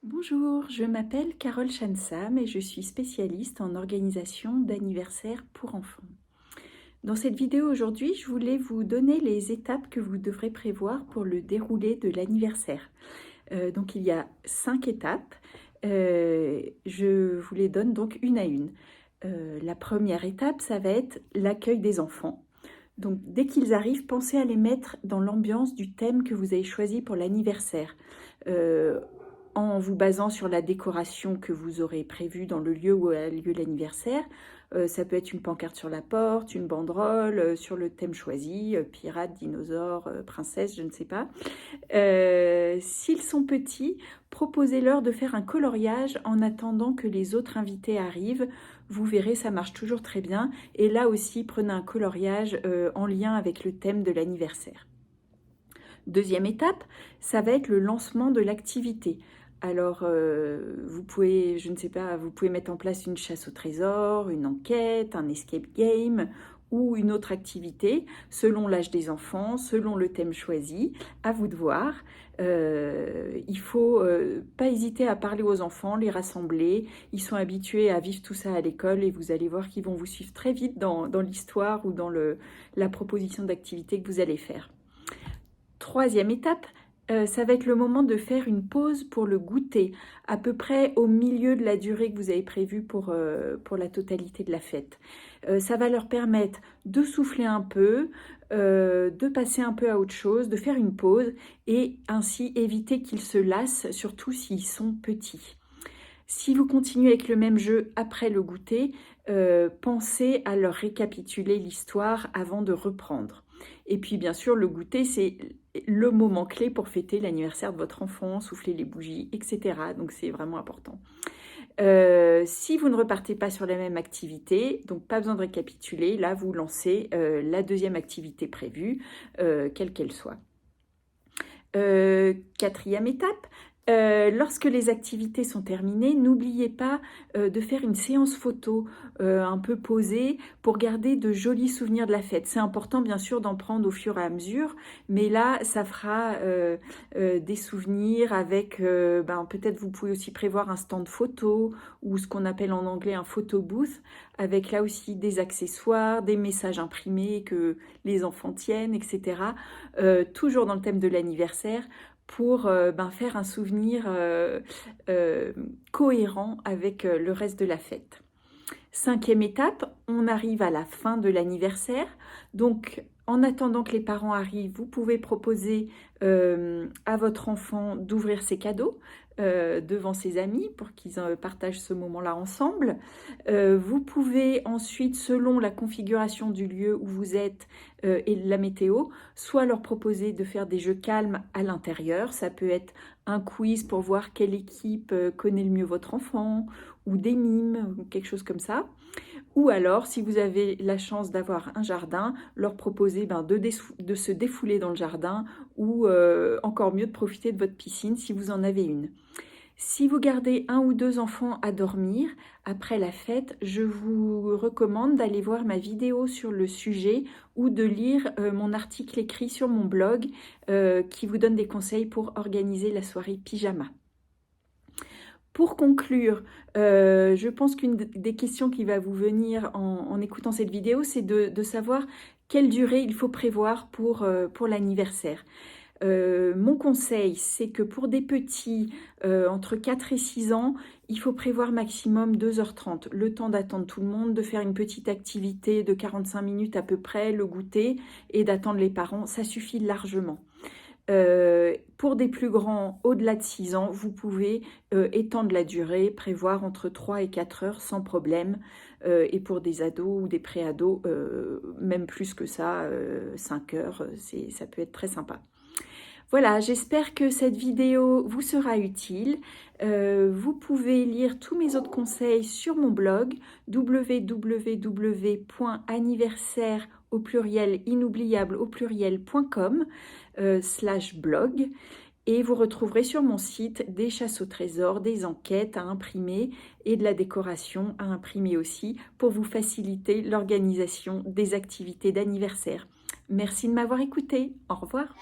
Bonjour, je m'appelle Carole Chansam et je suis spécialiste en organisation d'anniversaires pour enfants. Dans cette vidéo aujourd'hui, je voulais vous donner les étapes que vous devrez prévoir pour le déroulé de l'anniversaire. Donc il y a 5 étapes, je vous les donne donc une à une. La première étape, ça va être l'accueil des enfants. Donc dès qu'ils arrivent, pensez à les mettre dans l'ambiance du thème que vous avez choisi pour l'anniversaire. En vous basant sur la décoration que vous aurez prévue dans le lieu où a lieu l'anniversaire. Ça peut être une pancarte sur la porte, une banderole sur le thème choisi, pirate, dinosaure, princesse, je ne sais pas. S'ils sont petits, proposez-leur de faire un coloriage en attendant que les autres invités arrivent. Vous verrez, ça marche toujours très bien. Et là aussi, prenez un coloriage en lien avec le thème de l'anniversaire. Deuxième étape, ça va être le lancement de l'activité. Alors, vous pouvez, je ne sais pas, vous pouvez mettre en place une chasse au trésor, une enquête, un escape game ou une autre activité, selon l'âge des enfants, selon le thème choisi, à vous de voir. Il faut pas hésiter à parler aux enfants, les rassembler. Ils sont habitués à vivre tout ça à l'école et vous allez voir qu'ils vont vous suivre très vite dans l'histoire ou dans la proposition d'activité que vous allez faire. Troisième étape, ça va être le moment de faire une pause pour le goûter, à peu près au milieu de la durée que vous avez prévue pour la totalité de la fête. Ça va leur permettre de souffler un peu, de passer un peu à autre chose, de faire une pause et ainsi éviter qu'ils se lassent, surtout s'ils sont petits. Si vous continuez avec le même jeu après le goûter, pensez à leur récapituler l'histoire avant de reprendre. Et puis bien sûr, le goûter, c'est le moment clé pour fêter l'anniversaire de votre enfant, souffler les bougies, etc. Donc c'est vraiment important. Si vous ne repartez pas sur la même activité, donc pas besoin de récapituler, là vous lancez la deuxième activité prévue, quelle qu'elle soit. Quatrième étape, lorsque les activités sont terminées, n'oubliez pas de faire une séance photo un peu posée pour garder de jolis souvenirs de la fête. C'est important bien sûr d'en prendre au fur et à mesure, mais là ça fera des souvenirs avec, peut-être vous pouvez aussi prévoir un stand photo ou ce qu'on appelle en anglais un photo booth, avec là aussi des accessoires, des messages imprimés que les enfants tiennent, etc. Toujours dans le thème de l'anniversaire, pour faire un souvenir cohérent avec le reste de la fête. Cinquième étape, on arrive à la fin de l'anniversaire. Donc, en attendant que les parents arrivent, vous pouvez proposer à votre enfant d'ouvrir ses cadeaux devant ses amis pour qu'ils partagent ce moment-là ensemble. Vous pouvez ensuite, selon la configuration du lieu où vous êtes et la météo, soit leur proposer de faire des jeux calmes à l'intérieur. Ça peut être un quiz pour voir quelle équipe connaît le mieux votre enfant, ou des mimes, ou quelque chose comme ça. Ou alors, si vous avez la chance d'avoir un jardin, leur proposer de se défouler dans le jardin ou encore mieux de profiter de votre piscine si vous en avez une. Si vous gardez un ou deux enfants à dormir après la fête, je vous recommande d'aller voir ma vidéo sur le sujet ou de lire mon article écrit sur mon blog qui vous donne des conseils pour organiser la soirée pyjama. Pour conclure, je pense qu'une des questions qui va vous venir en écoutant cette vidéo, c'est de savoir quelle durée il faut prévoir pour l'anniversaire. Mon conseil, c'est que pour des petits entre 4 et 6 ans, il faut prévoir maximum 2h30, le temps d'attendre tout le monde, de faire une petite activité de 45 minutes à peu près, le goûter et d'attendre les parents, ça suffit largement. Pour des plus grands, au-delà de 6 ans, vous pouvez étendre la durée, prévoir entre 3 et 4 heures sans problème. Et pour des ados ou des pré-ados, même plus que ça, 5 heures, ça peut être très sympa. Voilà, j'espère que cette vidéo vous sera utile. Vous pouvez lire tous mes autres conseils sur mon blog www.anniversaire au pluriel inoubliable au pluriel.com /blog et vous retrouverez sur mon site des chasses au trésor, des enquêtes à imprimer et de la décoration à imprimer aussi pour vous faciliter l'organisation des activités d'anniversaire. Merci de m'avoir écouté. Au revoir.